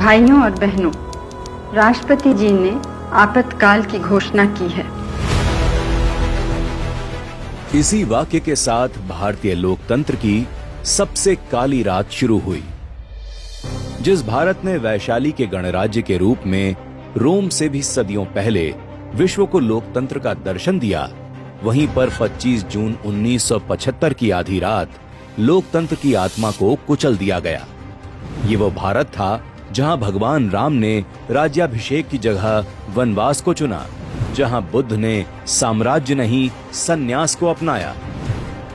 भाइयों और बहनों, राष्ट्रपति जी ने आपातकाल की घोषणा की है। इसी वाक्य के साथ भारतीय लोकतंत्र की सबसे काली रात शुरू हुई। जिस भारत ने वैशाली के गणराज्य के रूप में रोम से भी सदियों पहले विश्व को लोकतंत्र का दर्शन दिया, वहीं पर 25 जून 1975 की आधी रात लोकतंत्र की आत्मा को कुचल दिया गया। ये वो भारत था जहां भगवान राम ने राज्याभिषेक की जगह वनवास को चुना, जहां बुद्ध ने साम्राज्य नहीं संन्यास को अपनाया,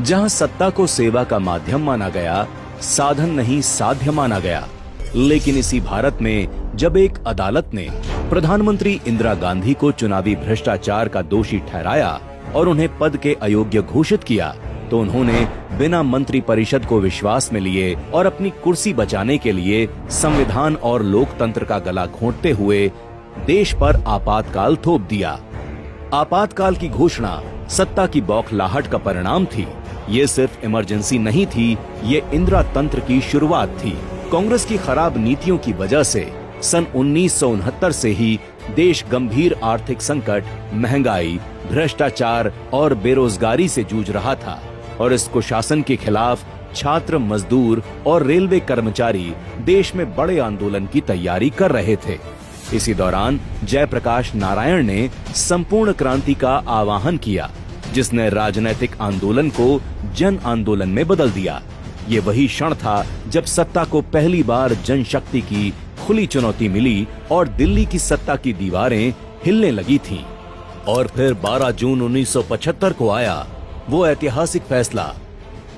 जहां सत्ता को सेवा का माध्यम माना गया, साधन नहीं साध्य माना गया। लेकिन इसी भारत में जब एक अदालत ने प्रधानमंत्री इंदिरा गांधी को चुनावी भ्रष्टाचार का दोषी ठहराया और उन्हें पद के अयोग्य घोषित किया, तो उन्होंने बिना मंत्री परिषद को विश्वास में लिए और अपनी कुर्सी बचाने के लिए संविधान और लोकतंत्र का गला घोंटते हुए देश पर आपातकाल थोप दिया। आपातकाल की घोषणा सत्ता की बौखलाहट का परिणाम थी। ये सिर्फ इमरजेंसी नहीं थी, ये इंदिरा तंत्र की शुरुआत थी। कांग्रेस की खराब नीतियों की वजह से सन 1969 से ही देश गंभीर आर्थिक संकट, महंगाई, भ्रष्टाचार और बेरोजगारी से जूझ रहा था और इस कुशासन के खिलाफ छात्र, मजदूर और रेलवे कर्मचारी देश में बड़े आंदोलन की तैयारी कर रहे थे। इसी दौरान जयप्रकाश नारायण ने संपूर्ण क्रांति का आह्वान किया, जिसने राजनीतिक आंदोलन को जन आंदोलन में बदल दिया। ये वही क्षण था जब सत्ता को पहली बार जनशक्ति की खुली चुनौती मिली और दिल्ली की सत्ता की दीवारें हिलने लगी थीं। और फिर 12 जून 1975 को आया वो ऐतिहासिक फैसला,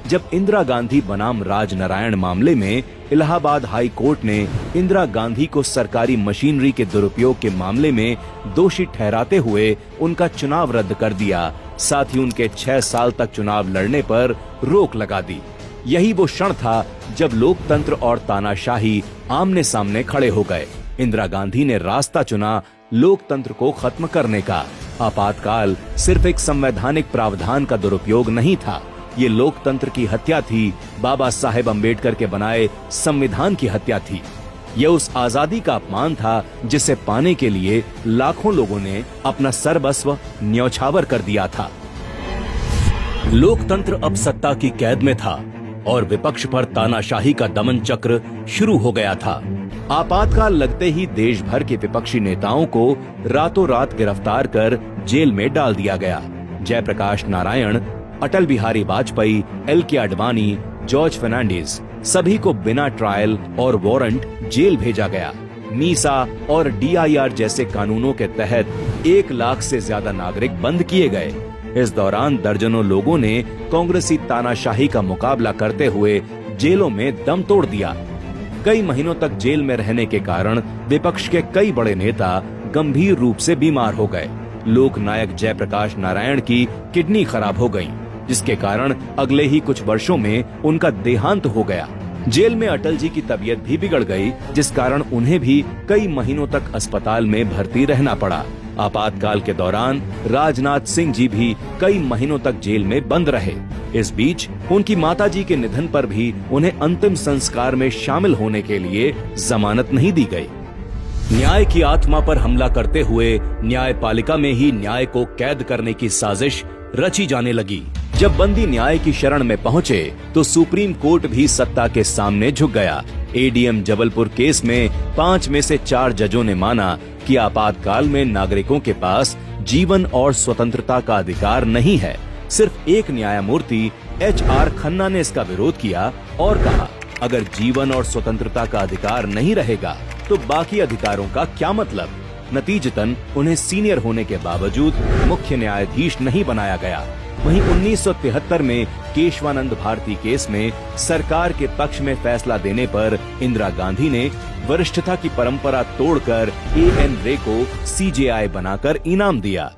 जब इंदिरा गांधी बनाम राजनारायण मामले में इलाहाबाद हाई कोर्ट ने इंदिरा गांधी को सरकारी मशीनरी के दुरुपयोग के मामले में दोषी ठहराते हुए उनका चुनाव रद्द कर दिया, साथ ही उनके 6 साल तक चुनाव लड़ने पर रोक लगा दी। यही वो क्षण था जब लोकतंत्र और तानाशाही आमने सामने खड़े हो गए। इंदिरा गांधी ने रास्ता चुना लोकतंत्र को खत्म करने का। आपातकाल सिर्फ एक संवैधानिक प्रावधान का दुरुपयोग नहीं था, ये लोकतंत्र की हत्या थी, बाबा साहेब अम्बेडकर के बनाए संविधान की हत्या थी। यह उस आजादी का अपमान था जिसे पाने के लिए लाखों लोगों ने अपना सर्वस्व न्यौछावर कर दिया था। लोकतंत्र अब सत्ता की कैद में था और विपक्ष पर तानाशाही का दमन चक्र शुरू हो गया था। आपातकाल लगते ही देश भर के विपक्षी नेताओं को रातों रात गिरफ्तार कर जेल में डाल दिया गया। जयप्रकाश नारायण, अटल बिहारी वाजपेयी, एल.के. आडवाणी, जॉर्ज फर्नांडिस, सभी को बिना ट्रायल और वारंट जेल भेजा गया। मीसा और DIR जैसे कानूनों के तहत 1 लाख से ज्यादा नागरिक बंद किए गए। इस दौरान दर्जनों लोगों ने कांग्रेसी तानाशाही का मुकाबला करते हुए जेलों में दम तोड़ दिया। कई महीनों तक जेल में रहने के कारण विपक्ष के कई बड़े नेता गंभीर रूप से बीमार हो गए। लोकनायक जयप्रकाश नारायण की किडनी खराब हो गई, जिसके कारण अगले ही कुछ वर्षों में उनका देहांत हो गया। जेल में अटल जी की तबीयत भी बिगड़ गई, जिस कारण उन्हें भी कई महीनों तक अस्पताल में भर्ती रहना पड़ा। आपातकाल के दौरान राजनाथ सिंह जी भी कई महीनों तक जेल में बंद रहे। इस बीच उनकी माताजी के निधन पर भी उन्हें अंतिम संस्कार में शामिल होने के लिए जमानत नहीं दी गई। न्याय की आत्मा पर हमला करते हुए न्यायपालिका में ही न्याय को कैद करने की साजिश रची जाने लगी। जब बंदी न्याय की शरण में पहुंचे तो सुप्रीम कोर्ट भी सत्ता के सामने झुक गया। ADM जबलपुर केस में 5 में से 4 जजों ने माना कि आपातकाल में नागरिकों के पास जीवन और स्वतंत्रता का अधिकार नहीं है। सिर्फ एक न्यायमूर्ति HR खन्ना ने इसका विरोध किया और कहा, अगर जीवन और स्वतंत्रता का अधिकार नहीं रहेगा तो बाकी अधिकारों का क्या मतलब। नतीजतन उन्हें सीनियर होने के बावजूद मुख्य न्यायाधीश नहीं बनाया गया। वहीं 1973 में केशवानंद भारती केस में सरकार के पक्ष में फैसला देने पर इंदिरा गांधी ने वरिष्ठता की परंपरा तोड़कर AN रे को CJI बनाकर इनाम दिया।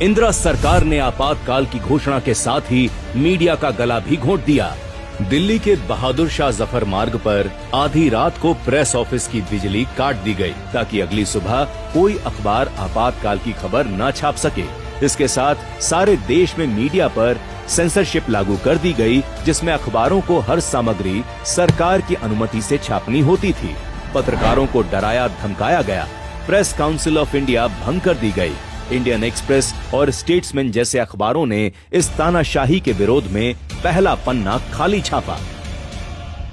इंदिरा सरकार ने आपातकाल की घोषणा के साथ ही मीडिया का गला भी घोंट दिया। दिल्ली के बहादुर शाह जफर मार्ग पर आधी रात को प्रेस ऑफिस की बिजली काट दी गई ताकि अगली सुबह कोई अखबार आपातकाल की खबर न छाप सके। इसके साथ सारे देश में मीडिया पर सेंसरशिप लागू कर दी गई, जिसमें अखबारों को हर सामग्री सरकार की अनुमति से छापनी होती थी। पत्रकारों को डराया धमकाया गया, प्रेस काउंसिल ऑफ इंडिया भंग कर दी गई। इंडियन एक्सप्रेस और स्टेट्समैन जैसे अखबारों ने इस तानाशाही के विरोध में पहला पन्ना खाली छापा।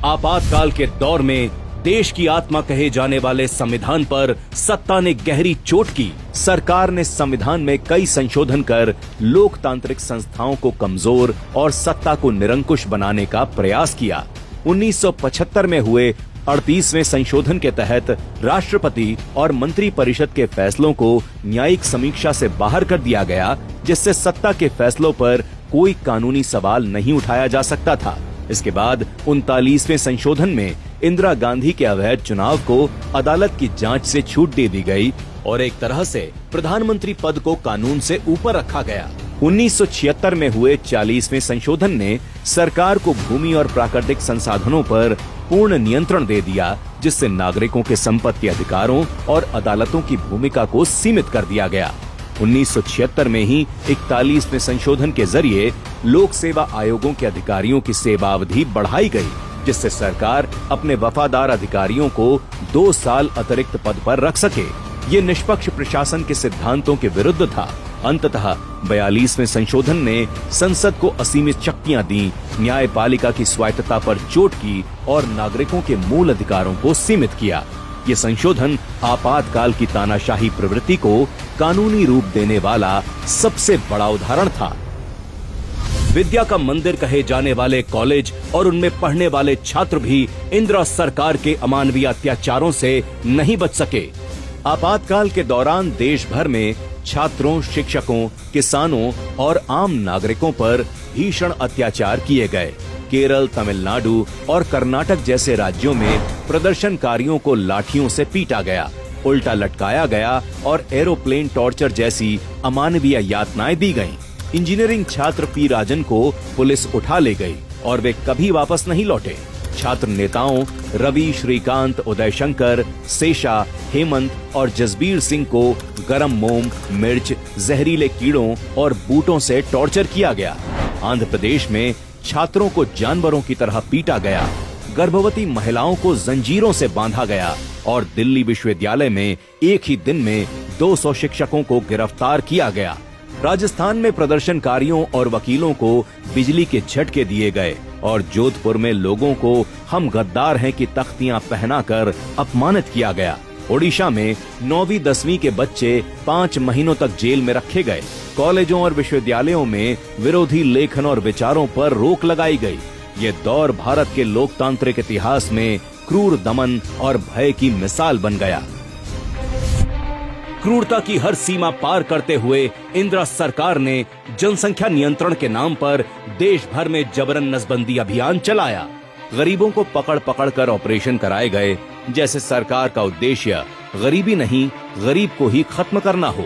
आपातकाल के दौर में देश की आत्मा कहे जाने वाले संविधान पर सत्ता ने गहरी चोट की। सरकार ने संविधान में कई संशोधन कर लोकतांत्रिक संस्थाओं को कमजोर और सत्ता को निरंकुश बनाने का प्रयास किया। 1975 में हुए 38वें संशोधन के तहत राष्ट्रपति और मंत्री परिषद के फैसलों को न्यायिक समीक्षा से बाहर कर दिया गया, जिससे सत्ता के फैसलों पर कोई कानूनी सवाल नहीं उठाया जा सकता था। इसके बाद 39वें संशोधन में इंदिरा गांधी के अवैध चुनाव को अदालत की जांच से छूट दे दी गई और एक तरह से प्रधानमंत्री पद को कानून से ऊपर रखा गया। 1976 में हुए 40वें संशोधन ने सरकार को भूमि और प्राकृतिक संसाधनों पर पूर्ण नियंत्रण दे दिया, जिससे नागरिकों के संपत्ति अधिकारों और अदालतों की भूमिका को सीमित कर दिया गया। 1976 में ही 41वें संशोधन के जरिए लोक सेवा आयोगों के अधिकारियों की सेवा अवधि बढ़ाई गई, जिससे सरकार अपने वफादार अधिकारियों को 2 साल अतिरिक्त पद पर रख सके। ये निष्पक्ष प्रशासन के सिद्धांतों के विरुद्ध था। अंततः 42वें संशोधन ने संसद को असीमित शक्तियां दी, न्यायपालिका की स्वायत्तता पर चोट की और नागरिकों के मूल अधिकारों को सीमित किया। ये संशोधन आपातकाल की तानाशाही प्रवृत्ति को कानूनी रूप देने वाला सबसे बड़ा उदाहरण था। विद्या का मंदिर कहे जाने वाले कॉलेज और उनमें पढ़ने वाले छात्र भी इंदिरा सरकार के अमानवीय अत्याचारों से नहीं बच सके। आपातकाल के दौरान देश भर में छात्रों, शिक्षकों, किसानों और आम नागरिकों पर भीषण अत्याचार किए गए। केरल, तमिलनाडु और कर्नाटक जैसे राज्यों में प्रदर्शनकारियों को लाठियों से पीटा गया, उल्टा लटकाया गया और एरोप्लेन टॉर्चर जैसी अमानवीय यातनाएं दी गईं। इंजीनियरिंग छात्र पी राजन को पुलिस उठा ले गई और वे कभी वापस नहीं लौटे। छात्र नेताओं रवि, श्रीकांत, उदय शंकर, शेषा, हेमंत और जसबीर सिंह को गरम मोम, मिर्च, जहरीले कीड़ों और बूटों से टॉर्चर किया गया। आंध्र प्रदेश में छात्रों को जानवरों की तरह पीटा गया, गर्भवती महिलाओं को जंजीरों से बांधा गया और दिल्ली विश्वविद्यालय में एक ही दिन में 200 शिक्षकों को गिरफ्तार किया गया। राजस्थान में प्रदर्शनकारियों और वकीलों को बिजली के झटके दिए गए और जोधपुर में लोगों को हम गद्दार हैं की तख्तियां पहनाकर अपमानित किया गया। ओडिशा में 9वीं 10वीं के बच्चे 5 महीनों तक जेल में रखे गए। कॉलेजों और विश्वविद्यालयों में विरोधी लेखन और विचारों पर रोक लगाई गई। ये दौर भारत के लोकतांत्रिक इतिहास में क्रूर दमन और भय की मिसाल बन गया। क्रूरता की हर सीमा पार करते हुए इंदिरा सरकार ने जनसंख्या नियंत्रण के नाम पर देश भर में जबरन नसबंदी अभियान चलाया। गरीबों को पकड़ पकड़ कर ऑपरेशन कराए गए, जैसे सरकार का उद्देश्य गरीबी नहीं, गरीब को ही खत्म करना हो।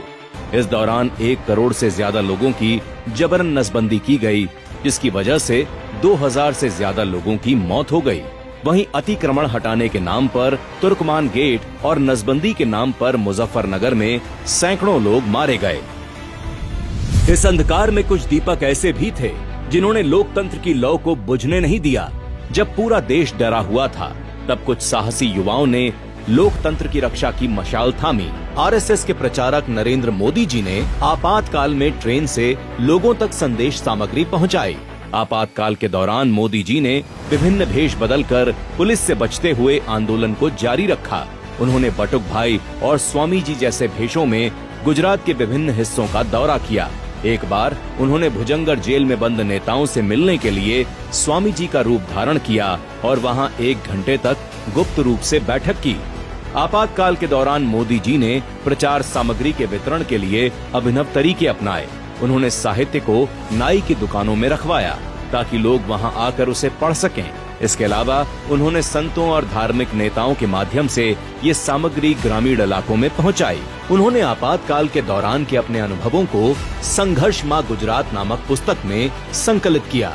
इस दौरान 1 करोड़ से ज्यादा लोगों की जबरन नसबंदी की गई, जिसकी वजह से 2000 से ज्यादा लोगों की मौत हो गई। वहीं अतिक्रमण हटाने के नाम पर तुर्कमान गेट और नसबंदी के नाम पर मुजफ्फरनगर में सैकड़ों लोग मारे गए। इस अंधकार में कुछ दीपक ऐसे भी थे जिन्होंने लोकतंत्र की लौ को बुझने नहीं दिया। जब पूरा देश डरा हुआ था, तब कुछ साहसी युवाओं ने लोकतंत्र की रक्षा की मशाल थामी। आरएसएस के प्रचारक नरेंद्र मोदी जी ने आपातकाल में ट्रेन से लोगों तक संदेश सामग्री पहुंचाई। आपातकाल के दौरान मोदी जी ने विभिन्न भेष बदलकर पुलिस से बचते हुए आंदोलन को जारी रखा। उन्होंने बटुक भाई और स्वामी जी जैसे भेषों में गुजरात के विभिन्न हिस्सों का दौरा किया। एक बार उन्होंने भुजंगर जेल में बंद नेताओं से मिलने के लिए स्वामी जी का रूप धारण किया और वहां 1 घंटे तक गुप्त रूप से बैठक की। आपातकाल के दौरान मोदी जी ने प्रचार सामग्री के वितरण के लिए अभिनव तरीके अपनाए। उन्होंने साहित्य को नाई की दुकानों में रखवाया ताकि लोग वहां आकर उसे पढ़ सकें। इसके अलावा उन्होंने संतों और धार्मिक नेताओं के माध्यम से ये सामग्री ग्रामीण इलाकों में पहुंचाई। उन्होंने आपातकाल के दौरान के अपने अनुभवों को संघर्ष मां गुजरात नामक पुस्तक में संकलित किया।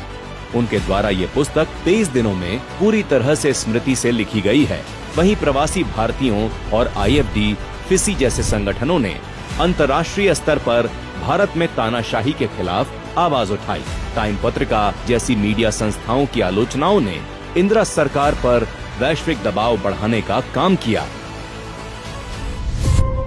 उनके द्वारा ये पुस्तक 23 दिनों में पूरी तरह से स्मृति से लिखी गई है। वहीं प्रवासी भारतीयों और IFD, फिसी जैसे संगठनों ने अंतर्राष्ट्रीय स्तर पर भारत में तानाशाही के खिलाफ आवाज उठाई। टाइम पत्रिका जैसी मीडिया संस्थाओं की आलोचनाओं ने इंदिरा सरकार पर वैश्विक दबाव बढ़ाने का काम किया।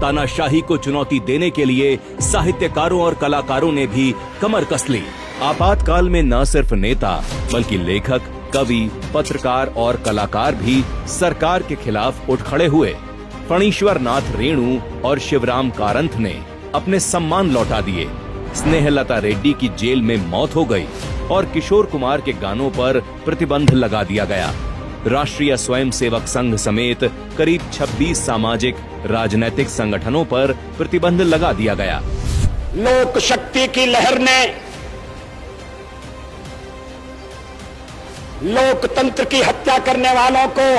तानाशाही को चुनौती देने के लिए साहित्यकारों और कलाकारों ने भी कमर कस ली। आपातकाल में न सिर्फ नेता बल्कि लेखक, कवि, पत्रकार और कलाकार भी सरकार के खिलाफ उठ खड़े हुए। फणीश्वर नाथ रेणु और शिवराम कारंथ ने अपने सम्मान लौटा दिए। स्नेहलता रेड्डी की जेल में मौत हो गई और किशोर कुमार के गानों पर प्रतिबंध लगा दिया गया। राष्ट्रीय स्वयंसेवक संघ समेत करीब 26 सामाजिक राजनैतिक संगठनों पर प्रतिबंध लगा दिया गया। लोक शक्ति की लहर ने लोकतंत्र की हत्या करने वालों को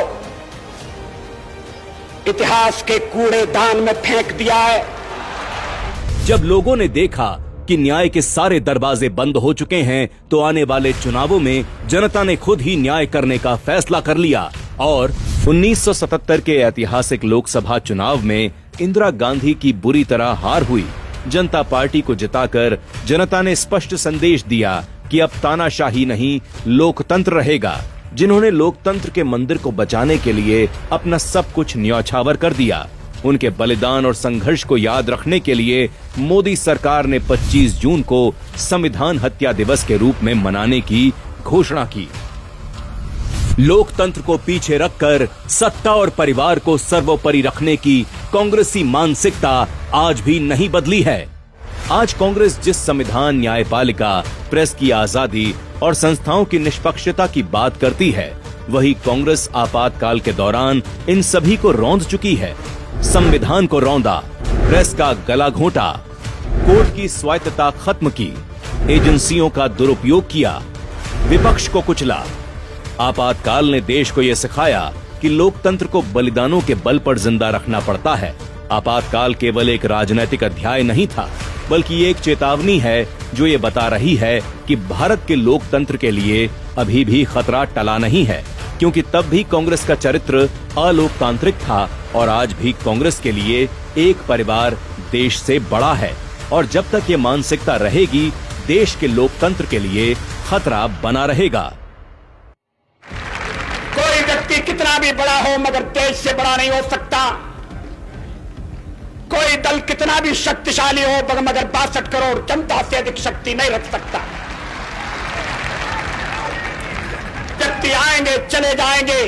इतिहास के कूड़ेदान में फेंक दिया है। जब लोगों ने देखा कि न्याय के सारे दरवाजे बंद हो चुके हैं, तो आने वाले चुनावों में जनता ने खुद ही न्याय करने का फैसला कर लिया और 1977 के ऐतिहासिक लोकसभा चुनाव में इंदिरा गांधी की बुरी तरह हार हुई। जनता पार्टी को जिताकर जनता ने स्पष्ट संदेश दिया कि अब तानाशाही नहीं, लोकतंत्र रहेगा। जिन्होंने लोकतंत्र के मंदिर को बचाने के लिए अपना सब कुछ न्यौछावर कर दिया, उनके बलिदान और संघर्ष को याद रखने के लिए मोदी सरकार ने 25 जून को संविधान हत्या दिवस के रूप में मनाने की घोषणा की। लोकतंत्र को पीछे रखकर सत्ता और परिवार को सर्वोपरि रखने की कांग्रेसी मानसिकता आज भी नहीं बदली है। आज कांग्रेस जिस संविधान, न्यायपालिका, प्रेस की आजादी और संस्थाओं की निष्पक्षता की बात करती है, वही कांग्रेस आपातकाल के दौरान इन सभी को रौंद चुकी है। संविधान को रौंदा, प्रेस का गला घोंटा, कोर्ट की स्वायत्तता खत्म की, एजेंसियों का दुरुपयोग किया, विपक्ष को कुचला। आपातकाल ने देश को यह सिखाया कि लोकतंत्र को बलिदानों के बल पर जिंदा रखना पड़ता है। आपातकाल केवल एक राजनीतिक अध्याय नहीं था, बल्कि एक चेतावनी है जो ये बता रही है कि भारत के लोकतंत्र के लिए अभी भी खतरा टला नहीं है, क्योंकि तब भी कांग्रेस का चरित्र अलोकतांत्रिक था और आज भी कांग्रेस के लिए एक परिवार देश से बड़ा है। और जब तक ये मानसिकता रहेगी, देश के लोकतंत्र के लिए खतरा बना रहेगा। कोई व्यक्ति कितना भी बड़ा हो मगर देश से बड़ा नहीं हो सकता। कोई दल कितना भी शक्तिशाली हो मगर 62 करोड़ जनता से अधिक शक्ति नहीं रख सकता। व्यक्ति आएंगे, चले जाएंगे,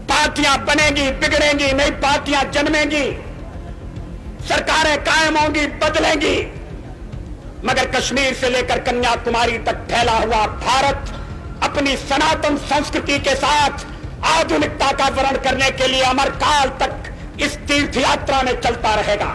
पार्टियां बनेंगी, बिगड़ेंगी, नई पार्टियां जन्मेंगी, सरकारें कायम होंगी, बदलेंगी, मगर कश्मीर से लेकर कन्याकुमारी तक फैला हुआ भारत अपनी सनातन संस्कृति के साथ आधुनिकता का वर्ण करने के लिए अमरकाल तक इस तीर्थ यात्रा में चलता रहेगा।